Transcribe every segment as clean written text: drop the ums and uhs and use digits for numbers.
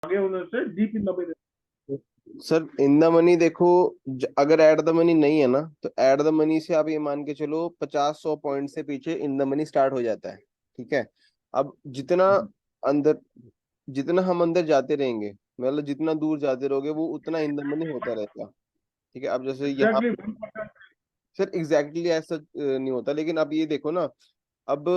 आगे होने से deep in the money. Sir in the money देखो, अगर एट द मनी नहीं है ना, तो एट द मनी से आप ये मान के चलो 50-100 पॉइंट से पीछे इन द मनी स्टार्ट हो जाता है। ठीक है। अब जितना अंदर, जितना हम अंदर जाते रहेंगे, मतलब जितना दूर जाते रहोगे वो उतना इन द मनी होता रहेगा। ठीक है। अब जैसे यहाँ एग्जैक्टली पे 1%। सर एग्जैक्टली ऐसा नहीं होता, लेकिन अब ये देखो ना, अब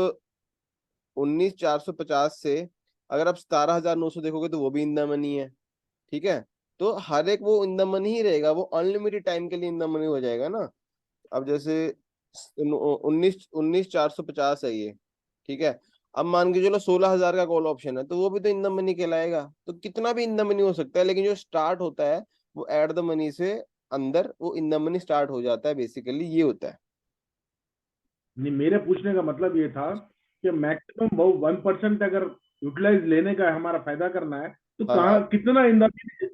19,450 से अगर आप 17,900 देखोगे तो वो भी इन द मनी है। ठीक है। तो हर एक वो इन द मनी ही रहेगा, वो अनलिमिटेड टाइम के लिए इन द मनी हो जाएगा ना। अब जैसे 19,450 है ये। ठीक है। अब मान के चलो 16,000 का कॉल ऑप्शन है, तो वो भी तो इन द मनी कहलाएगा। तो कितना भी इन द मनी हो सकता है, लेकिन जो स्टार्ट होता है वो एट द मनी से अंदर, वो इन द मनी स्टार्ट हो जाता है, बेसिकली ये होता है। नहीं, मेरे पूछने का मतलब ये था कि मैक्सिमम वो 1% अगर यूटिलाइज लेने का है, हमारा फायदा करना है, तो हाँ हाँ। कहाँ कितना इन द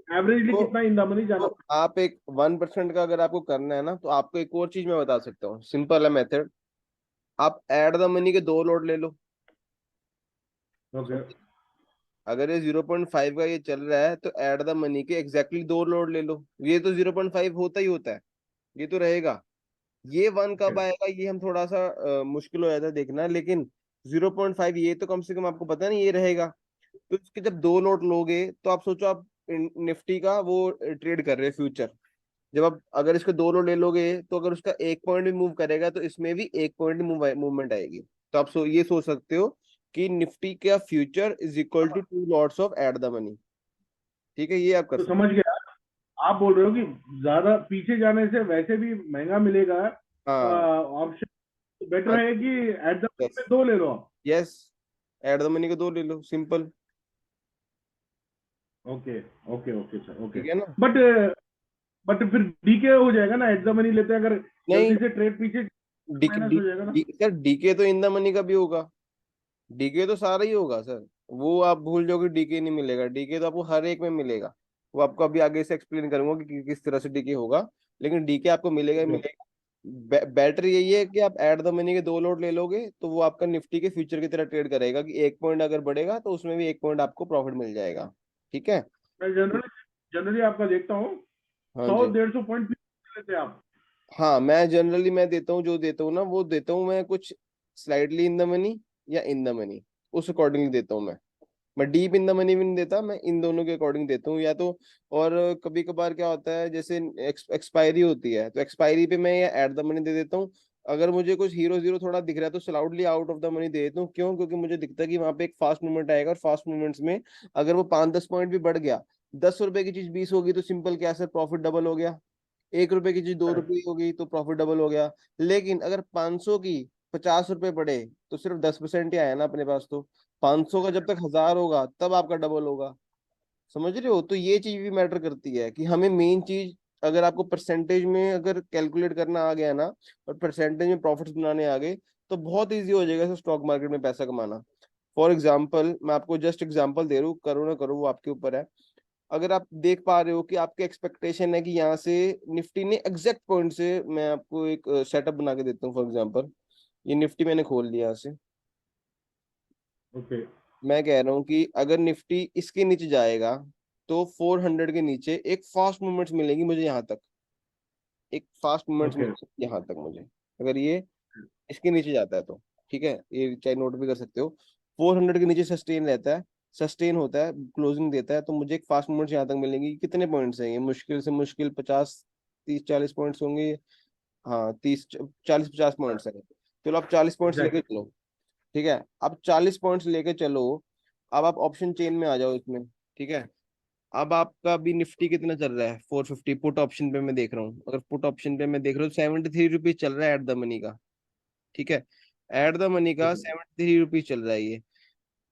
एवरेजली तो, कितना इन द मनी जाना। तो आप एक 1% का अगर आपको करना है ना, तो आपको एक और चीज मैं बता सकता हूँ, सिंपल है मेथड। आप एट द मनी के दो लोड ले लो। ओके। अगर ये 0.5 का ये चल रहा है, तो एट द मनी के एग्जैक्टली दो लोड ले लो। ये तो 0.5 होता ही होता है, ये तो रहेगा। ये वन कब आएगा ये हम थोड़ा सा मुश्किल हो जाता है देखना, लेकिन 0.5 ये तो कम से कम आपको पता नहीं ये रहेगा। तो इसके जब दो लोड लोगे, तो आप सोचो, आप निफ्टी का वो ट्रेड कर रहे हैं फ्यूचर। जब आप अगर इसके दो लोड ले लोगे, तो अगर उसका एक पॉइंट भी मूव करेगा, तो इसमें भी एक पॉइंट मूवमेंट आएगी। तो आप ये सोच सकते हो कि निफ्टी का future is equal to two lots of at the money. ठीक है, ये आप कर तो सकते समझ गया। आप बोल रहे हो कि ज्यादा पीछे जाने से वैसे भी महंगा मिलेगा हो। हाँ। ऑप्शन, बेटर है कि एट द यस। में दो ले लो आप। यस। एट द मनी के दो ले लो, simple. Okay okay okay sir, okay. ठीक है ना। बट बट फिर डीके हो जाएगा ना, एट द मनी लेते हैं अगर नहीं, जल्दी से ट्रेड पीछे डीके माइनस हो जाएगा ना। सर डीके तो इन द मनी का भी होगा। डीके तो सारा ही होगा सर। वो आप भूल जाओगे, डीके नहीं मिलेगा। डीके तो आपको हर एक में मिलेगा। वो आपको अभी आगे से एक्सप्लेन करूंगा कि किस तरह से डीके होगा। लेकिन डीके आपको मिलेगा ही ओके। मिलेगा। बेटर यही है कि आप एट द मनी के दो लोड ले लोगे, तो वो आपका निफ्टी के फ्यूचर की तरह ट्रेड करेगा, कि एक पॉइंट अगर बढ़ेगा तो उसमें भी एक पॉइंट आपको प्रॉफिट मिल जाएगा। ठीक है। मैं जनरली जनरली आपका देखता हूँ, हाँ 100-150 पॉइंट लेते हैं आप। हाँ, मैं जनरली मैं देता हूँ, जो देता हूँ ना वो देता हूँ मैं कुछ स्लाइडली इन द मनी या इन द मनी, उस अकॉर्डिंगली देता हूँ मैं डीप इन द मनी भी नहीं देता, मैं इन दोनों के अकॉर्डिंग देता हूँ या तो। और कभी कभार क्या होता है, जैसे एक्सपायरी होती है, तो एक्सपायरी पे मैं या एट द मनी दे देता हूँ। अगर मुझे कुछ हीरो जीरो थोड़ा दिख रहा है, तो स्लाउडली आउट ऑफ द मनी दे देता हूँ। क्यों? क्योंकि मुझे दिखता है कि वहां पे एक फास्ट मूवमेंट आएगा, और फास्ट मूवमेंट्स में अगर वो 5-10 पॉइंट भी बढ़ गया, 10 रुपए की चीज 20 होगी, तो सिंपल क्या सर, प्रॉफिट डबल हो गया। 1 रुपए की चीज 2 रुपए हो गई, तो प्रॉफिट डबल हो गया। लेकिन अगर 500 की 50 रुपए पड़े, तो सिर्फ 10% ही आया ना अपने पास। तो 500 का जब तक 1,000 होगा, तब आपका डबल होगा। समझ रहे हो? तो ये चीज भी मैटर करती है कि हमें मेन चीज, अगर आपको परसेंटेज में अगर कैलकुलेट करना आ गया ना, और परसेंटेज में प्रॉफिट्स बनाने आ गए, तो बहुत इजी हो जाएगा स्टॉक मार्केट में पैसा कमाना। फॉर एग्जाम्पल, मैं आपको जस्ट एग्जाम्पल दे रहा हूँ, करो ना करो वो आपके ऊपर है। अगर आप देख पा रहे हो कि आपके एक्सपेक्टेशन है कि यहाँ से निफ्टी ने एग्जैक्ट पॉइंट से, मैं आपको एक सेटअप बना के देता हूँ। फॉर एग्जांपल, ये निफ्टी मैंने खोल लिया यहाँ से। ओके मैं कह रहा हूँ कि अगर निफ्टी इसके नीचे जाएगा, तो 400 के नीचे एक फास्ट मूवमेंट्स मिलेगी मुझे यहाँ तक। एक फास्ट मूवमेंट्स ओके। मिलेगी यहाँ तक मुझे, अगर ये इसके नीचे जाता है तो। ठीक है, ये चाहे नोट भी कर सकते हो। 400 के नीचे सस्टेन रहता है, सस्टेन होता है, क्लोजिंग देता है, तो मुझे एक फास्ट मूवमेंट यहाँ तक मिलेंगी। कितने पॉइंट्स हैं ये? मुश्किल से मुश्किल 50, 30, 40 पॉइंट्स होंगे। हाँ, 30, 40, 50 पॉइंट्स है। चलो आप 40 पॉइंट्स लेके एग्जैक्टली। चलो। ठीक है, अब 40 पॉइंट्स लेके चलो। अब आप ऑप्शन चेन में आ जाओ इसमें। ठीक है। अब आपका भी निफ्टी कितना चल रहा है? 450 पुट ऑप्शन पे मैं देख रहा हूँ। अगर पुट ऑप्शन पे मैं देख रहा हूँ, 73 रुपीज चल रहा है एट द मनी का। ठीक है। एट द मनी का 73 रुपीज चल रहा है ये।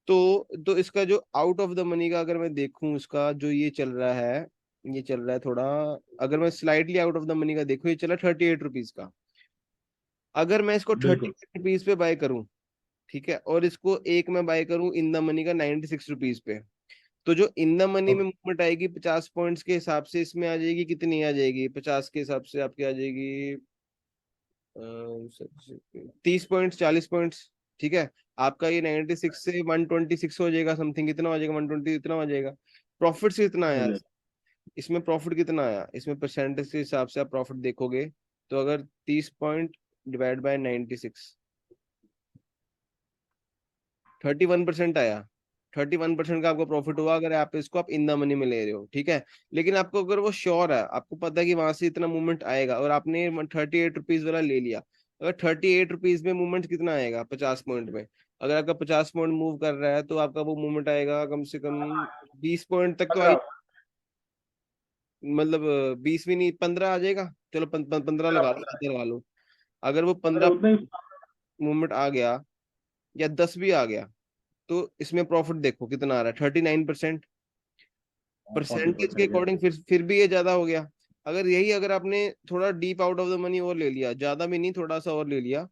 तो इसका जो आउट ऑफ द मनी का अगर मैं देखूं, इसका जो ये चल रहा है, ये चल रहा है थोड़ा। अगर मैं slightly out of the money का देखूं, ये चला 38 रुपीज का। अगर मैं इसको थर्टी बिल्कुल। एट रुपीज पे बाय करूं, ठीक है, और इसको एक में बाय करूं इन द मनी का 96 रुपीज पे, तो जो इन द मनी में ओके। मूवमेंट आएगी 50 पॉइंट्स के हिसाब से, इसमें आ जाएगी कितनी आ जाएगी? 50 के हिसाब से आपकी आ जाएगी 30 पॉइंट्स, 40 पॉइंट्स। ठीक है। आपका ये 96 से 126 हो जाएगा, समथिंग इतना हो जाएगा, 120 इतना हो जाएगा। प्रॉफिट से कितना आया, समझ गया। इसमें प्रॉफिट कितना आया, इसमें परसेंटेज के हिसाब से आप प्रॉफिट देखोगे तो अगर 30 पॉइंट डिवाइड बाय 96, 31% आया। 31% का आपको प्रॉफिट हुआ अगर आप इसको आप इन द मनी में ले रहे हो, ठीक है। लेकिन आपको अगर वो श्योर है, आपको पता है कि वहां से इतना मूवमेंट आएगा और आपने 38 रुपीज वाला ले लिया, अगर 38 रुपीज में मूवमेंट कितना आएगा 50 पॉइंट में, अगर आपका 50 पॉइंट मूव कर रहा है तो आपका वो मूवमेंट आएगा कम से कम 20 पॉइंट तक तो आई, 15 मतलब 20 भी नहीं 15 आ जाएगा, चलो 15 लगा लो, 15 लगा लो। अगर वो 15 15 उतना ही। मूवमेंट आ गया या 10 भी आ गया तो इसमें प्रॉफिट देखो कितना आ रहा है, 39%। 40 परसेंटेज के परसेंट। अकॉर्डिंग फिर भी ये ज्यादा हो गया। अगर यही अगर आपने थोड़ा deep out of the money और ले लिया, ज्यादा भी नहीं थोड़ा सा और ले लिया,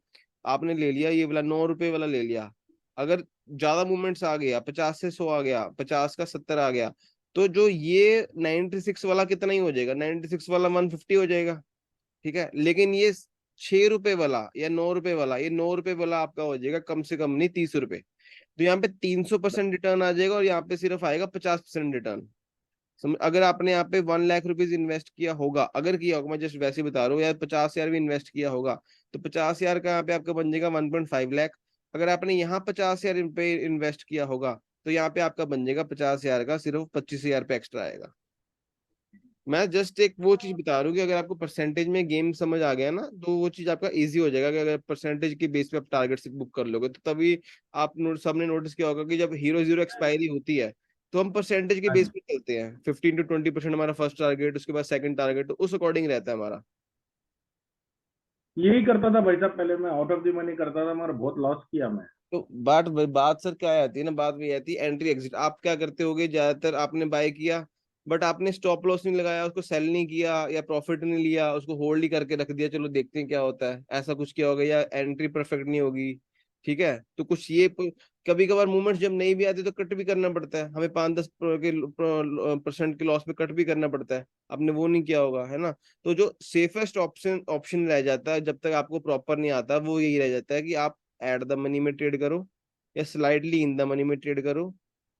आपने ले लिया ये वाला 9 रुपए वाला ले लिया, अगर ज्यादा मूवमेंट्स आ गया, 50 से 100 आ गया, 50 का 70 आ गया, तो जो ये 96 वाला कितना ही हो जाएगा, 96 वाला 150 हो जाएगा, ठीक है। लेकिन ये 6 रुपए वाला या 9 रुपए वाला, ये 9 रुपए वाला आपका हो जाएगा कम से कम नहीं 30 रुपए। तो यहाँ पे 300% रिटर्न आ जाएगा और यहाँ पे सिर्फ आएगा 50% रिटर्न। समझ, अगर आपने यहाँ पे 1 लाख रुपीज इन्वेस्ट किया होगा, अगर किया होगा, मैं जस्ट वैसे ही बता रहा हूँ, या 50 हजार भी इन्वेस्ट किया होगा, तो 50 हजार का यहाँ पे आपका बन जाएगा 1.5 लाख। अगर आपने यहाँ 50 हजार पे इन्वेस्ट किया होगा तो यहाँ पे आपका बन जाएगा 50 हजार का सिर्फ 25 हजार पे एक्स्ट्रा आएगा। मैं जस्ट एक वो चीज बता रहा हूँ कि अगर आपको परसेंटेज में गेम समझ आ गया ना तो वो चीज आपका इजी हो जाएगा कि अगर परसेंटेज के बेस पे आप टारगेट से बुक कर लोगे तो तभी आप सबने नोटिस किया होगा कि जब हीरो जीरो एक्सपायरी होती है तो हम परसेंटेज के हाँ बेस जी, पे चलते हैं, 15 to 20% हमारा फर्स्ट टारगेट, उसके बाद सेकंड टारगेट, तो उस अकॉर्डिंग रहता है हमारा। यही करता था भाई साहब, पहले मैं आउट ऑफ द मनी करता था, मगर बहुत लॉस किया मैं। तो बात बात सर क्या आती है ना, बात वही आती है एंट्री एग्जिट। आप क्या करते होगे, ज्यादातर आपने बाय किया बट आपने स्टॉप लॉस नहीं लगाया, उसको सेल नहीं किया या प्रॉफिट नहीं लिया, उसको होल्ड ही करके रख दिया, चलो देखते हैं क्या होता है, ऐसा कुछ किया होगा, या एंट्री परफेक्ट नहीं होगी, ठीक है। तो कुछ ये कभी कभार मूवमेंट जब नहीं भी आती तो कट भी करना पड़ता है हमें, 5-10% के लॉस पे कट भी करना पड़ता है, आपने वो नहीं किया होगा, है ना। तो जो सेफेस्ट ऑप्शन ऑप्शन रह जाता है जब तक आपको प्रॉपर नहीं आता, वो यही रह जाता है कि आप एट द मनी में ट्रेड करो, या स्लाइटली इन द मनी में ट्रेड करो,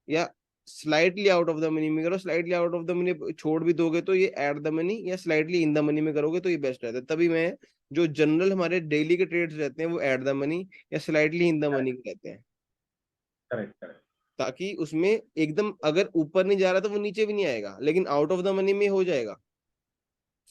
या slightly out of the money में करो। Slightly out of the money छोड़ भी दोगे तो ये एट द मनी या स्लाइटली इन द मनी में करोगे तो ये बेस्ट रहता है। तभी मैं जो जनरल हमारे डेली के ट्रेड्स रहते हैं वो एट द मनी या स्लाइटली इन द मनी के रहते हैं, करेक्ट करेक्ट। ताकि उसमें एकदम अगर ऊपर नहीं जा रहा तो वो नीचे भी नहीं आएगा, लेकिन आउट ऑफ द मनी में हो जाएगा,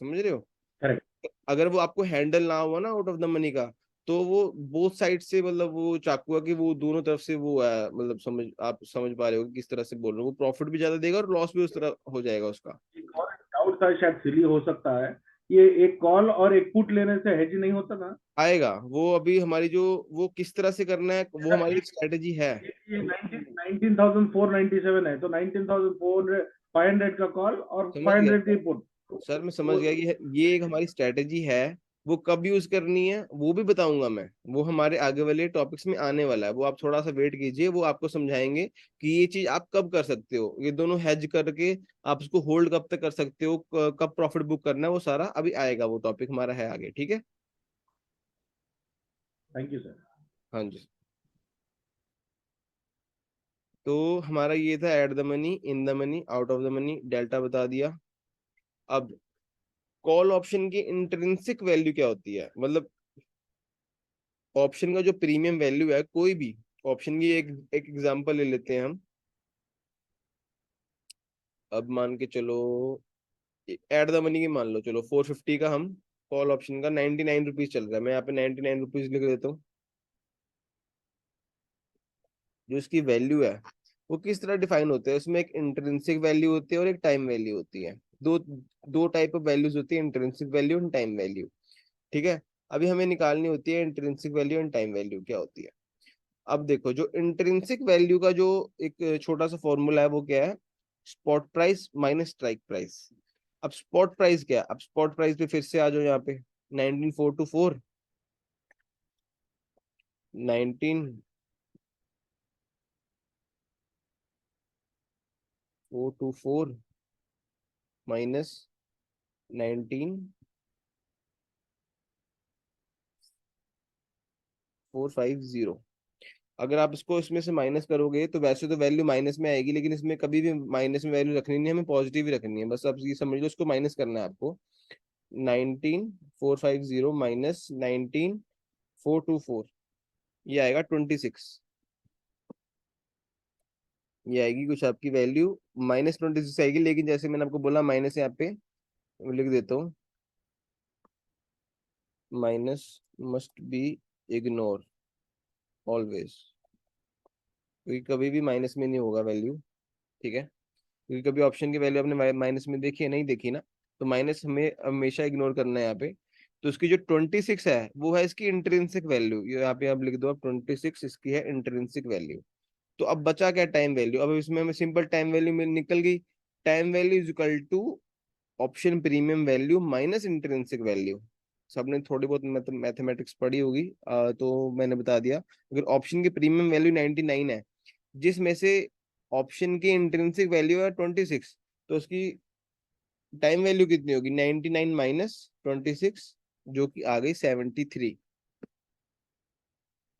समझ रहे हो। करेक्ट। अगर वो आपको हैंडल ना हुआ ना आउट ऑफ द मनी का, तो वो बोथ साइड से, मतलब वो चाकू है कि वो दोनों तरफ से वो है, मतलब समझ, आप समझ पा रहे हो कि किस तरह से बोल रहे हो, वो प्रॉफिट भी ज्यादा देगा और लॉस भी उस तरह हो जाएगा उसका। एक और डाउट था, शायद सिली हो सकता है, ये एक कॉल और एक पुट लेने से हेज नहीं होता था? आएगा वो अभी हमारी जो, वो किस तरह से करना है वो हमारी एक स्ट्रेटेजी है। ये 19,497 है, तो 19,400 का कॉल और समझ गया 500 की सर, पुट। सर मैं समझ गया कि ये एक हमारी स्ट्रेटेजी है। वो कब यूज करनी है वो भी बताऊंगा मैं, वो हमारे आगे वाले टॉपिक्स में आने वाला है, वो आप थोड़ा सा वेट कीजिए, वो आपको समझाएंगे कि ये चीज आप कब कर सकते हो, ये दोनों हेज करके आप उसको होल्ड कब तक कर सकते हो, कब प्रॉफिट बुक करना है, वो सारा अभी आएगा, वो टॉपिक हमारा है आगे, ठीक है। Thank you sir. हाँ जी। तो हमारा ये था eight the money, in the money, out of the money, delta बता दिया। अब कॉल ऑप्शन की इंट्रिंसिक वैल्यू क्या होती है, मतलब ऑप्शन का जो प्रीमियम वैल्यू है, कोई भी ऑप्शन की एक एक एग्जांपल ले लेते हैं हम। अब मान के चलो एट द मनी की मान लो, चलो 450 का हम कॉल ऑप्शन का 99 रुपीज चल रहा है, मैं यहाँ पे 99 रुपीज लिख देता हूँ। जो इसकी वैल्यू है वो किस तरह डिफाइन होते हैं, उसमें एक इंट्रिंसिक वैल्यू होती है और एक टाइम वैल्यू होती है। दो दो टाइप ऑफ वैल्यूज होती है, इंट्रिंसिक वैल्यू और टाइम वैल्यू, ठीक है। अभी हमें निकालनी होती है intrinsic value and time value क्या होती है। अब देखो जो इंट्रिंसिक वैल्यू का जो एक छोटा सा फॉर्मूला है वो क्या है, spot price minus strike price. अब स्पॉट प्राइस क्या है, अब स्पॉट प्राइस पे फिर से आ जाओ यहाँ पे, 19424, 19424 माइनस 19450। अगर आप इसको इसमें से माइनस करोगे तो वैसे तो वैल्यू माइनस में आएगी, लेकिन इसमें कभी भी माइनस में वैल्यू रखनी नहीं, हमें पॉजिटिव ही रखनी है। बस आप ये समझ लो, इसको माइनस करना है आपको। 19450 माइनस 19424, ये आएगा 26। ये आएगी कुछ आपकी वैल्यू -26 आएगी, लेकिन जैसे मैंने आपको बोला माइनस यहाँ पे लिख देता हूँ, minus must be ignore always, क्योंकि कभी भी माइनस में नहीं होगा वैल्यू। ठीक है, क्योंकि कभी ऑप्शन की वैल्यू आपने माइनस में देखी है, नहीं देखी ना, तो माइनस हमें हमेशा इग्नोर करना है यहाँ पे। तो इसकी जो 26 है वो है इसकी इंट्रिंसिक वैल्यू, ये यहाँ पे आप लिख दो, अब 26 इसकी है इंट्रिंसिक वैल्यू। तो अब बचा क्या, टाइम वैल्यू। अब इसमें हमें सिंपल टाइम वैल्यू में निकल गई। Time value is equal to option premium value minus intrinsic value. सबने थोड़ी बहुत मैथमेटिक्स पढ़ी होगी, तो मैंने बता दिया। अगर ऑप्शन की प्रीमियम वैल्यू 99 है, जिसमें से ऑप्शन की इंट्रिंसिक वैल्यू है 26, तो उसकी टाइम वैल्यू कितनी होगी, 99 माइनस 26, जो कि आ गई 73।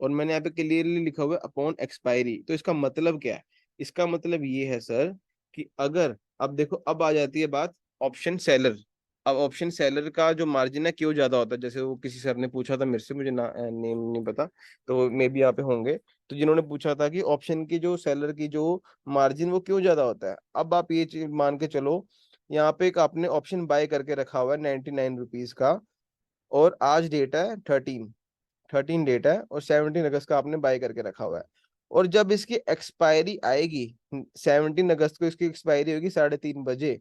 और मैंने यहाँ पे क्लियरली लिखा हुआ है अपॉन एक्सपायरी। तो इसका मतलब क्या है, इसका मतलब ये है सर कि अगर, अब देखो अब आ जाती है बात ऑप्शन सेलर। अब ऑप्शन सेलर का जो मार्जिन है क्यों ज्यादा होता है, जैसे वो किसी सर ने पूछा था मेरे से, मुझे ना नेम नहीं पता, तो मे भी यहाँ पे होंगे, तो जिन्होंने पूछा था कि ऑप्शन की जो सेलर की जो मार्जिन वो क्यों ज्यादा होता है। अब आप ये चीज मान के चलो, यहाँ पे एक आपने ऑप्शन बाय करके रखा हुआ है 99 रुपीज का, और आज डेट है 13 डेट है, और 17 अगस्त का आपने बाय करके रखा हुआ है। और जब इसकी एक्सपायरी आएगी, 17 अगस्त को इसकी एक्सपायरी होगी 3:30 बजे,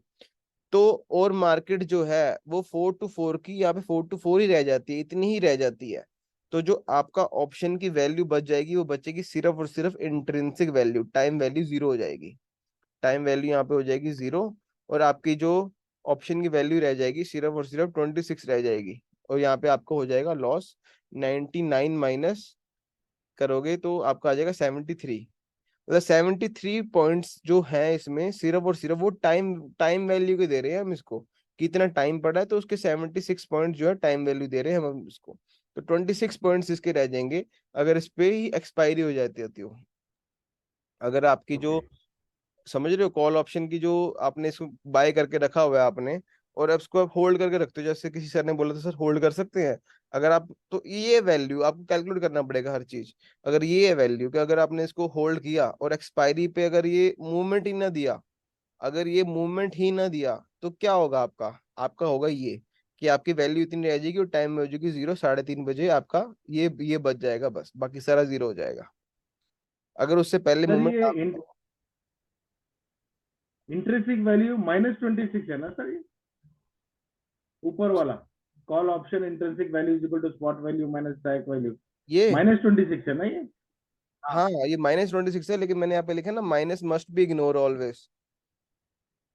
तो और मार्केट जो है वो 4 to 4 की, यहाँ पे 4 to 4 ही रह जाती है, इतनी ही रह जाती है। तो जो आपका ऑप्शन की वैल्यू बच जाएगी, वो बचेगी सिर्फ और सिर्फ intrinsic value, time value zero हो जाएगी। टाइम वैल्यू यहाँ पे हो जाएगी जीरो, और आपकी जो ऑप्शन की वैल्यू रह जाएगी सिर्फ और सिर्फ 26 रह जाएगी। और यहाँ पे आपको हो जाएगा लॉस, 99 माइनस करोगे तो आपका आ जाएगा 73। मतलब 73 पॉइंट्स जो है इसमें सिर्फ और सिर्फ वो टाइम टाइम वैल्यू के दे रहे हैं हम इसको, कितना टाइम पड़ा है, तो उसके 76 पॉइंट जो है टाइम वैल्यू दे रहे हैं हम इसको। तो 26 पॉइंट्स इसके रह जाएंगे अगर इस पे ही एक्सपायरी हो जाती होती हो। अगर आपकी जो, ओके। समझ रहे हो, कॉल ऑप्शन की जो आपने इसको बाय करके रखा हुआ है आपने, और अब इसको आप होल्ड करके रखते हो, जैसे किसी सर ने बोला था सर होल्ड कर सकते हैं, अगर आप, तो ये वैल्यू आपको कैलकुलेट करना पड़ेगा हर चीज। अगर ये है वैल्यू कि अगर आपने इसको होल्ड किया और एक्सपायरी पे अगर ये मूवमेंट ही ना दिया, अगर ये मूवमेंट ही ना दिया, तो क्या होगा आपका, आपका होगा ये कि आपकी वैल्यू इतनी रह जाएगी और टाइम में हो जाएगी जीरो, 3:30 बजे आपका ये बच जाएगा, बस बाकी सारा जीरो हो जाएगा। अगर उससे पहले सर मूवमेंट ये आप, इंट्रिंसिक वैल्यू -26 है ना सर, ये ऊपर वाला call option intrinsic value is equal to spot value minus strike value, ये, -26 है ना ये। हाँ ये -26 है, लेकिन मैंने यहाँ पे लिखा ना minus must be ignore always.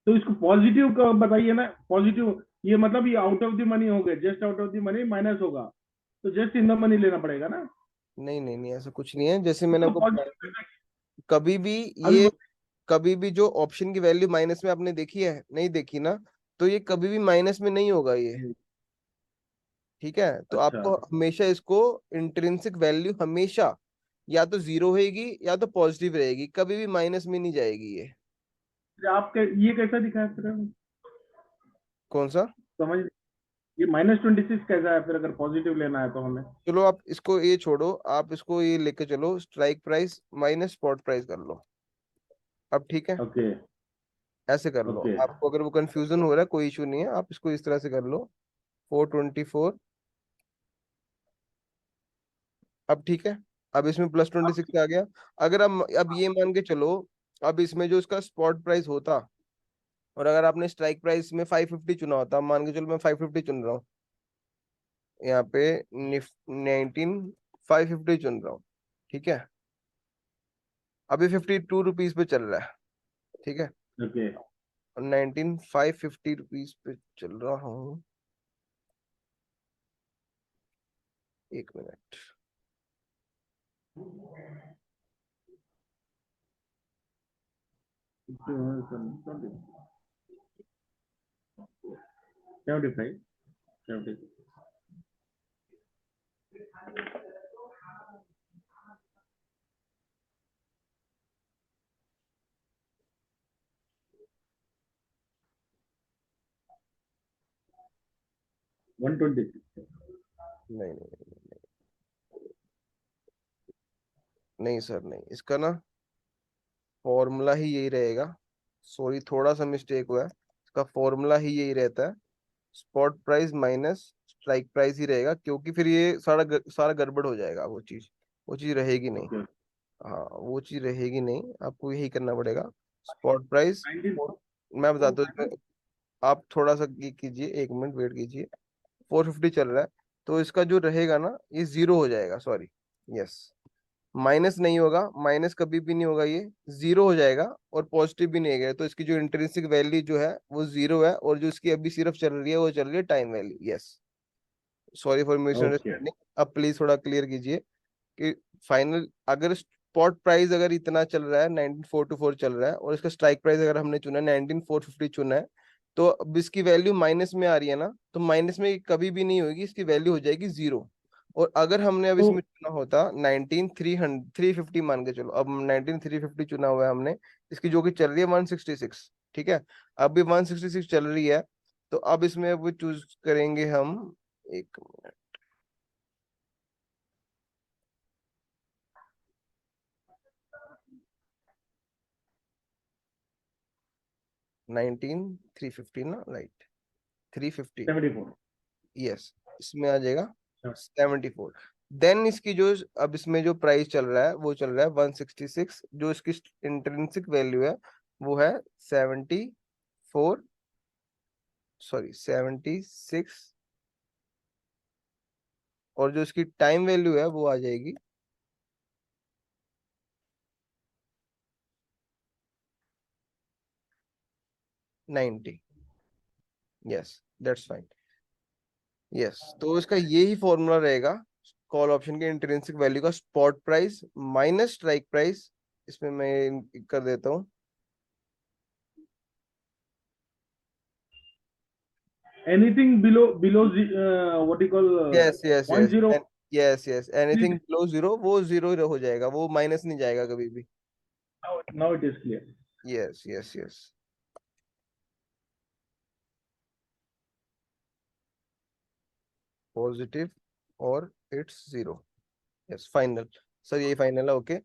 तो इसको पॉजिटिव का बताइए ना, पॉजिटिव, ये मतलब ये आउट ऑफ द मनी हो गए, just out of the money minus होगा, तो जस्ट इन द मनी लेना पड़ेगा ना। नहीं नहीं नहीं, ऐसा कुछ नहीं है, जैसे मैंने इसको आपको बताया, पॉजिटिव, कभी भी अभी ये, कभी भी जो ऑप्शन की वैल्यू माइनस में आपने देखी है, नहीं देखी ना, तो ये कभी भी माइनस में नहीं होगा ये। ठीक है, तो अच्छा, आपको हमेशा इसको इंट्रिंसिक वैल्यू हमेशा या तो जीरो रहेगी या तो पॉजिटिव रहेगी, कभी भी माइनस में नहीं जाएगी ये। आपके ये कैसा दिखा है फिर, कौन सा? समझ, ये -26 कैसा है फिर अगर पॉजिटिव लेना है तो हमें। चलो आप इसको ये छोड़ो, आप इसको ये लेके चलो, strike price minus spot price कर लो। अब ठीक है, ओके। ऐसे कर लो। ओके। आपको अगर वो कंफ्यूजन हो रहा है, कोई इशू नहीं है, आप इसको इस तरह से कर लो, 424। अब ठीक है, अब इसमें +26 आ गया। अगर अब ये मान के चलो, अब इसमें जो इसका स्पॉट प्राइस होता, और अगर आपने स्ट्राइक प्राइस में 550 चुना होता, मान के चलो मैं 550 चुन रहा हूँ, यहाँ पे 19 550 चुन रहा हूँ। ठीक है, अभी 52 रुपीज पे चल रहा है। ठीक है, ओके। और 19 550 रुपीज पे चल रहा हूँ। एक मिनट, सेवेंटी 75, 70। 126। नहीं नहीं नहीं नहीं सर, नहीं, इसका ना फॉर्मूला ही यही रहेगा। सॉरी, थोड़ा सा मिस्टेक हुआ है। इसका फॉर्मूला ही यही रहता है, spot price minus strike price ही रहेगा, क्योंकि फिर ये सारा गड़बड़ हो जाएगा। वो चीज रहेगी नहीं। ओके। हाँ, वो चीज रहेगी नहीं, आपको यही करना पड़ेगा। Spot price 19। मैं बताता हूँ इसमें, आप थोड़ा सा ये कीजिए, 1 मिनट वेट कीजिए। 450 चल रहा है, तो इसका जो रहेगा ना, ये जीरो हो जाएगा, सॉरी। यस, माइनस नहीं होगा, माइनस कभी भी नहीं होगा, ये जीरो हो जाएगा। और पॉजिटिव भी नहीं है, तो इसकी जो इंट्रिंसिक वैल्यू जो है वो जीरो है, और जो इसकी अभी सिर्फ चल रही है वो चल रही है time value. Yes, sorry for okay. Misunderstanding. अब प्लीज थोड़ा क्लियर कीजिए कि फाइनल, अगर स्पॉट प्राइस अगर इतना चल रहा है, 19424 चल रहा है, और इसका स्ट्राइक प्राइस अगर हमने चुना है 19450 चुना है, तो अब इसकी वैल्यू माइनस में आ रही है ना, तो माइनस में कभी भी नहीं होगी, इसकी वैल्यू हो जाएगी जीरो। और अगर हमने अब तो इसमें चुना होता 19350, मान के चलो, अब 19350 चुना हुआ है हमने, इसकी जो कि चल रही है 166, ठीक है, अब भी 166 चल रही है, तो अब इसमें अब चूज करेंगे हम, एक 19350 ना, राइट, 350। 74। यस, इसमें आ जाएगा 74। देन इसकी जो, अब इसमें जो प्राइस चल रहा है वो चल रहा है 166, जो इसकी इंट्रिंसिक वैल्यू है वो है 74, सॉरी 76, और जो इसकी टाइम वैल्यू है वो आ जाएगी 90। Yes, that's fine. यस, तो इसका यही फॉर्मूला रहेगा कॉल ऑप्शन के इंट्रिंसिक वैल्यू का, spot price minus strike price. इसमें मैं कर देता हूँ, Anything below what you call yes yes point yes, zero. Yes yes, anything below zero वो जीरो हो जाएगा, वो माइनस नहीं जाएगा कभी भी। Now it is clear. Yes yes yes, positive, और it's zero. Yes, final. Sir यही फाइनल है, ओके।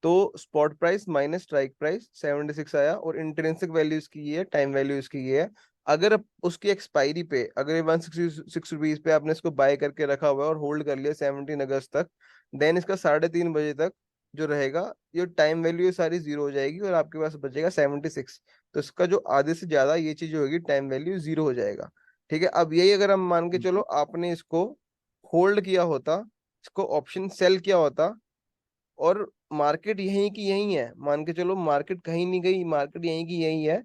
तो spot price minus strike price 76 आया, और इंट्रिंसिक वैल्यू इसकी ये है, टाइम वैल्यू इसकी ये है। अगर उसकी एक्सपायरी पे, अगर ये 166 रुपीज पे आपने इसको बाय करके रखा हुआ है और होल्ड कर लिया 17 अगस्त तक, देन इसका 3:30 बजे तक जो रहेगा, ये टाइम वैल्यू सारी जीरो हो जाएगी, और आपके पास बचेगा 76। तो इसका जो आधे से ज्यादा ये चीज होगी, टाइम वैल्यू जीरो हो जाएगा। ठीक है, अब यही अगर हम मान के चलो आपने इसको होल्ड किया होता, इसको ऑप्शन सेल किया होता, और मार्केट यहीं की यहीं है, मान के चलो मार्केट कहीं नहीं गई, मार्केट यहीं की यहीं है,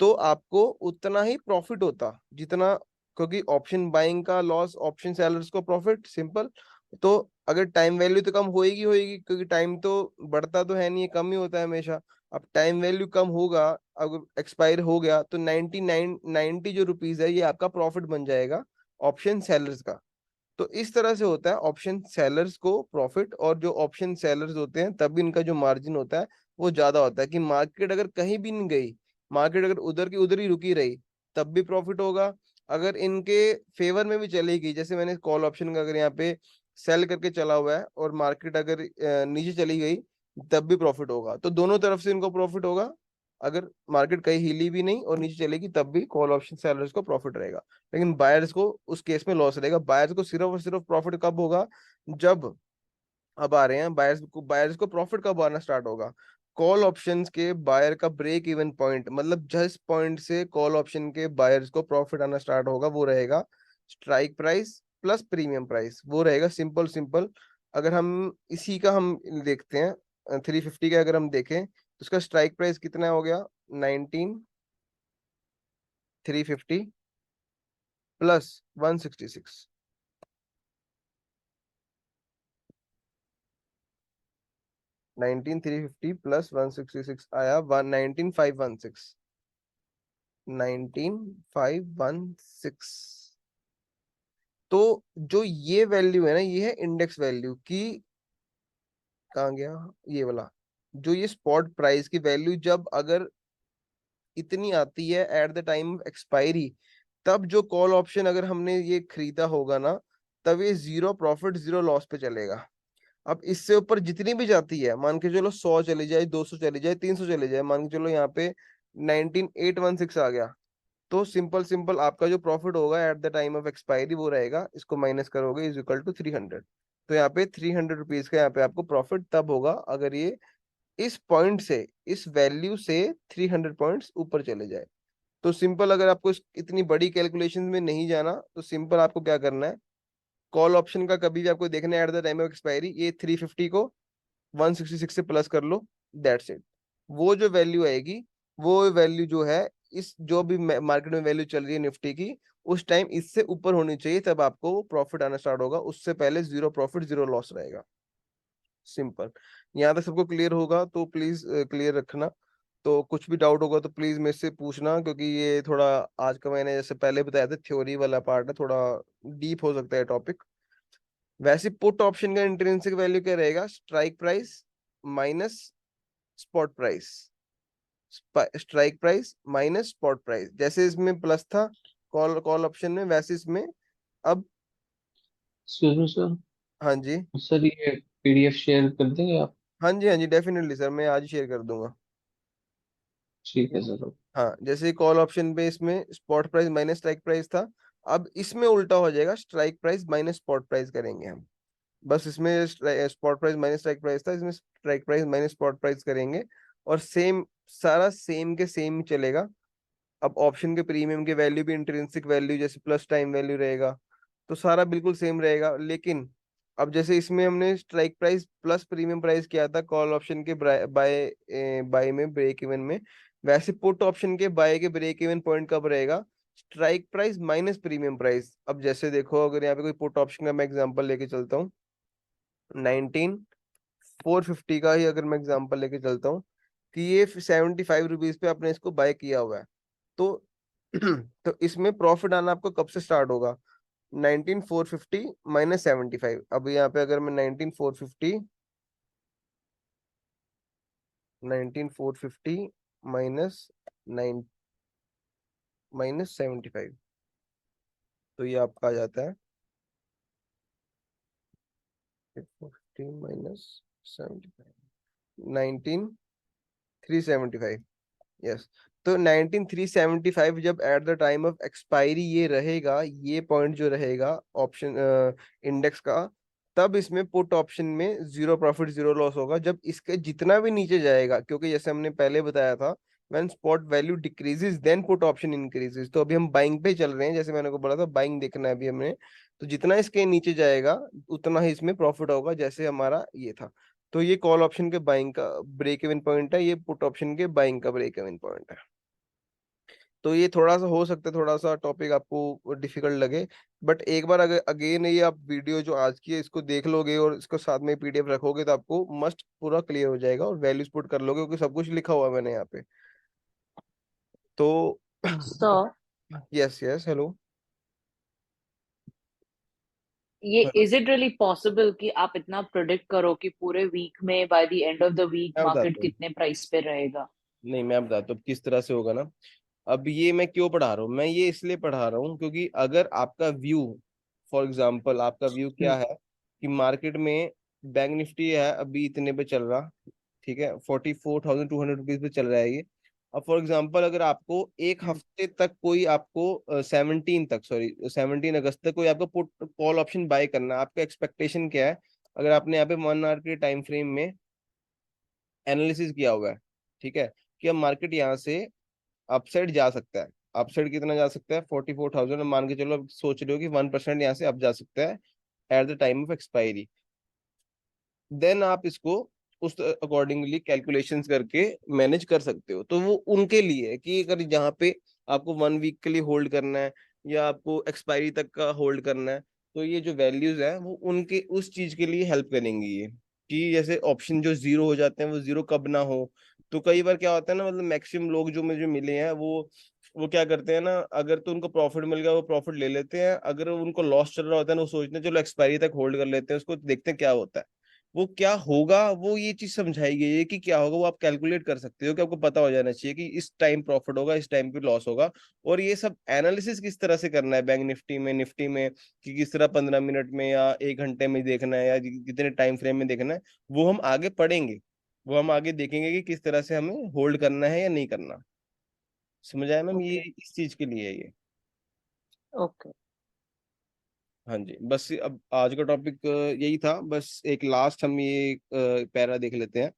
तो आपको उतना ही प्रॉफिट होता जितना, क्योंकि ऑप्शन बाइंग का लॉस, ऑप्शन सेलर्स को प्रॉफिट, सिंपल। तो अगर टाइम वैल्यू तो कम होएगी होएगी, क्योंकि टाइम तो बढ़ता तो है नहीं, है कम ही होता है हमेशा। अब टाइम वैल्यू कम होगा, अगर एक्सपायर हो गया, तो 90 जो रुपीज है, ये आपका प्रॉफिट बन जाएगा ऑप्शन सेलर्स का। तो इस तरह से होता है ऑप्शन सेलर्स को प्रॉफिट, और जो ऑप्शन सेलर्स होते हैं तब इनका जो मार्जिन होता है वो ज्यादा होता है, कि मार्केट अगर कहीं भी नहीं गई, मार्केट अगर उधर की उधर ही रुकी रही, तब भी प्रॉफिट होगा। अगर इनके फेवर में भी चली गई, जैसे मैंने कॉल ऑप्शन का अगर यहाँ पे सेल करके चला हुआ है, और मार्केट अगर नीचे चली गई, तब भी प्रॉफिट होगा। तो दोनों तरफ से इनको प्रॉफिट होगा। अगर मार्केट कहीं हिली भी नहीं और नीचे चलेगी, तब भी कॉल ऑप्शन सेलर्स को प्रॉफिट रहेगा। लेकिन बायर्स को उस केस में लॉस रहेगा। बायर्स को सिर्फ और सिर्फ प्रॉफिट कब होगा, जब, अब आ रहे हैं बायर्स को प्रॉफिट कब आना स्टार्ट होगा, कॉल ऑप्शंस के बायर का ब्रेक इवन पॉइंट, मतलब जिस पॉइंट से कॉल ऑप्शन के बायर्स को प्रॉफिट आना स्टार्ट होगा, वो रहेगा strike price plus premium price, वो रहेगा सिंपल सिंपल। अगर हम इसी का हम देखते हैं 350 का अगर हम देखें, तो उसका स्ट्राइक प्राइस कितना हो गया, 19350 प्लस 166, 19350 प्लस 166 आया 19516, 19516। तो जो ये वैल्यू है ना, ये है इंडेक्स वैल्यू की, कहाँ गया ये वाला, जो ये स्पॉट प्राइस की वैल्यू जब अगर इतनी आती है at the time of expiry, तब जो कॉल ऑप्शन अगर हमने ये खरीदा होगा ना, तब ये 0 प्रॉफिट 0 लॉस पे चलेगा। अब इससे ऊपर जितनी भी जाती है, मान के चलो 100 चली जाए, 200 चली जाए, 300 चली जाए, मान के चलो यहाँ पे 19816 आ गया, तो सिंपल सिंपल आपका जो प्रॉफिट होगा eight the time of expiry वो रहेगा, इसको माइनस करोगे इज इक्वल टू 300। तो यहाँ पे 300 रुपीज का यहाँ पे आपको प्रॉफिट तब होगा अगर ये इस पॉइंट से, इस वैल्यू से 300 पॉइंट्स ऊपर चले जाए। तो सिंपल, अगर आपको इतनी बड़ी कैलकुलेशन में नहीं जाना, तो सिंपल आपको क्या करना है, कॉल ऑप्शन का कभी भी आपको देखना है at the time of expiry, ये 350 को 166 से प्लस कर लो, दैट्स इट। वो जो वैल्यू आएगी, वो वैल्यू जो है, इस जो भी मार्केट में वैल्यू चल रही है निफ्टी की, उस टाइम इससे ऊपर होनी चाहिए, तब आपको प्रॉफिट आना स्टार्ट होगा। उससे पहले 0 प्रॉफिट 0 लॉस रहेगा। सिंपल। यहाँ तक सबको क्लियर होगा तो प्लीज क्लियर रखना। तो कुछ भी डाउट होगा तो प्लीज मेरे से पूछना, क्योंकि ये थोड़ा आज का मैंने जैसे पहले बताया था थ्योरी वाला पार्ट है, थोड़ा डीप हो सकता है टॉपिक। वैसे पुट ऑप्शन का इंट्रिंसिक वैल्यू क्या रहेगा, strike price minus spot price, strike price minus spot price. जैसे इसमें प्लस था कॉल कॉल ऑप्शन में, वैसे इसमें अब। Excuse me sir. हाँ जी, सर ये पीडीएफ शेयर कर देंगे आप? हाँ जी, हाँ जी, डेफिनेटली सर, मैं आज शेयर कर दूंगा। ठीक है सर। हाँ, जैसे कॉल ऑप्शन पे इसमें spot price minus strike price था, अब इसमें उल्टा हो जाएगा, strike price minus spot price करेंगे हम। बस इसमें spot price minus strike price था, इसमें strike price minus spot price करेंगे, और सेम, सारा सेम के सेम चलेगा। अब ऑप्शन के प्रीमियम के वैल्यू भी इंट्रिंसिक वैल्यू जैसे प्लस टाइम वैल्यू रहेगा, तो सारा बिल्कुल सेम रहेगा। लेकिन अब जैसे इसमें हमने strike price plus premium price किया था कॉल ऑप्शन के बाय बाय में, ब्रेक इवन में, वैसे पुट ऑप्शन के बाय के ब्रेक इवन पॉइंट कब रहेगा, strike price minus premium price. अब जैसे देखो, अगर यहाँ पे कोई पुट ऑप्शन का मैं एग्जांपल लेके चलता हूँ, 19450 का ही अगर मैं एग्जांपल लेके चलता हूँ कि ये 75 रुपीज पे आपने इसको बाय किया हुआ है, तो तो इसमें प्रॉफिट आना आपको कब से स्टार्ट होगा, 19450 माइनस 75। अब यहाँ पे अगर मैं 19450 माइनस 9 माइनस 75, तो ये आपका आ जाता है 50 माइनस 75, 19375। यस। तो 19375 जब eight the time of expiry ये रहेगा, ये पॉइंट जो रहेगा ऑप्शन इंडेक्स का, तब इसमें पुट ऑप्शन में 0 प्रॉफिट 0 लॉस होगा। जब इसके जितना भी नीचे जाएगा, क्योंकि जैसे हमने पहले बताया था, when spot value decreases then put option increases, तो अभी हम बाइंग पे चल रहे हैं, जैसे मैंने को बोला था बाइंग देखना है अभी हमने। तो जितना इसके नीचे जाएगा उतना ही इसमें प्रॉफिट होगा, जैसे हमारा ये था। तो ये कॉल ऑप्शन के बाइंग का ब्रेक इवन पॉइंट है, ये पुट ऑप्शन के बाइंग का ब्रेक इवन पॉइंट है। तो ये थोड़ा सा हो सकता है, थोड़ा सा टॉपिक आपको डिफिकल्ट लगे, बट एक बार अगर अगेन ये आप वीडियो जो आज की है इसको देख लोगे और इसको साथ में पीडीएफ रखोगे, तो आपको मस्ट पूरा क्लियर हो जाएगा, और वैल्यूज पुट कर लोगे, क्योंकि सब कुछ लिखा हुआ है मैंने यहाँ पे। तो सर, यस यस, हेलो। ये इज इट रियली पॉसिबल कि आप इतना प्रोडिक्ट करो कि पूरे वीक में by the end of the week मैं मार्केट बताता हूँ, कितने प्राइस पे रहेगा? नहीं मैं बताता हूँ किस तरह से होगा ना। अब ये मैं क्यों पढ़ा रहा हूँ, मैं ये इसलिए पढ़ा रहा हूँ क्योंकि अगर आपका व्यू, फॉर एग्जांपल आपका व्यू क्या है कि मार्केट में बैंक निफ्टी है अभी इतने पे चल रहा, ठीक है, 44,200 रुपीज पे चल रहा है ये। अब फॉर एग्जांपल अगर आपको एक हफ्ते तक कोई आपको 17 तक, सॉरी 17 अगस्त तक कोई आपको पुट कॉल ऑप्शन बाय करना है, आपका एक्सपेक्टेशन क्या है, अगर आपने यहाँ पे 1 आवर के टाइम फ्रेम में एनालिसिस किया हुआ है, ठीक है, कि अब मार्केट यहाँ से अपसाइड जा सकता है, अपसाइड कितना जा सकता है, 44,000 मान के चलो, अब सोच रहे हो कि 1% यहाँ से अप जा सकता है at the time of expiry, then आप इसको उस अकॉर्डिंगली कैलकुलेशंस करके मैनेज कर सकते हो। तो वो उनके लिए है कि अगर जहाँ पे आपको 1 वीक के लिए होल्ड करना है या आपको एक्सपायरी तक का होल्ड करना है, तो ये जो वैल्यूज है वो उनके उस चीज के लिए हेल्प करेंगी ये, कि जैसे ऑप्शन जो जीरो हो जाते हैं वो जीरो कब ना हो। तो कई बार क्या होता है ना, मतलब मैक्सिमम लोग जो मुझे मिले हैं वो क्या करते हैं ना, अगर तो उनको प्रॉफिट मिल गया वो प्रॉफिट ले लेते हैं, अगर उनको लॉस चल रहा होता है ना वो सोचते हैं चलो एक्सपायरी तक होल्ड कर लेते हैं उसको, देखते हैं क्या होता है। वो क्या होगा, वो ये चीज समझाई गई है कि क्या होगा वो आप कैलकुलेट कर सकते हो, कि आपको पता हो जाना चाहिए कि इस टाइम प्रॉफिट होगा, इस टाइम पे लॉस होगा। और ये सब एनालिसिस किस तरह से करना है बैंक निफ्टी में कि किस तरह 15 मिनट में या 1 घंटे में देखना है या कितने टाइम फ्रेम में देखना है, वो हम आगे पढ़ेंगे। वो हम आगे देखेंगे कि किस तरह से हमें होल्ड करना है या नहीं करना। समझ आया मैम, ये ओके। इस चीज के लिए है ये। ओके। हाँ जी, बस अब आज का टॉपिक यही था। बस एक लास्ट हम ये पैरा देख लेते हैं।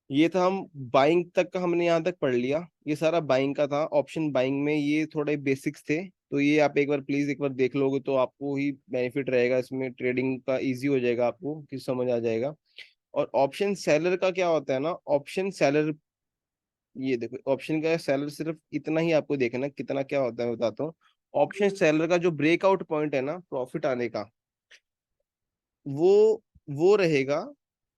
ये था, हम बाइंग तक का हमने यहाँ तक पढ़ लिया, ये सारा बाइंग का था। ऑप्शन बाइंग में ये थोड़े बेसिक्स थे, तो ये आप एक बार प्लीज एक बार देख लोगे तो आपको ही बेनिफिट रहेगा, इसमें ट्रेडिंग का इजी हो जाएगा, आपको कि समझ आ जाएगा। और ऑप्शन सेलर का क्या होता है ना, ऑप्शन सेलर, ये देखो ऑप्शन का सेलर सिर्फ इतना ही आपको देखना है, कितना क्या होता है मैं बताता हूँ। ऑप्शन सेलर का जो ब्रेकआउट पॉइंट है ना प्रॉफिट आने का, वो रहेगा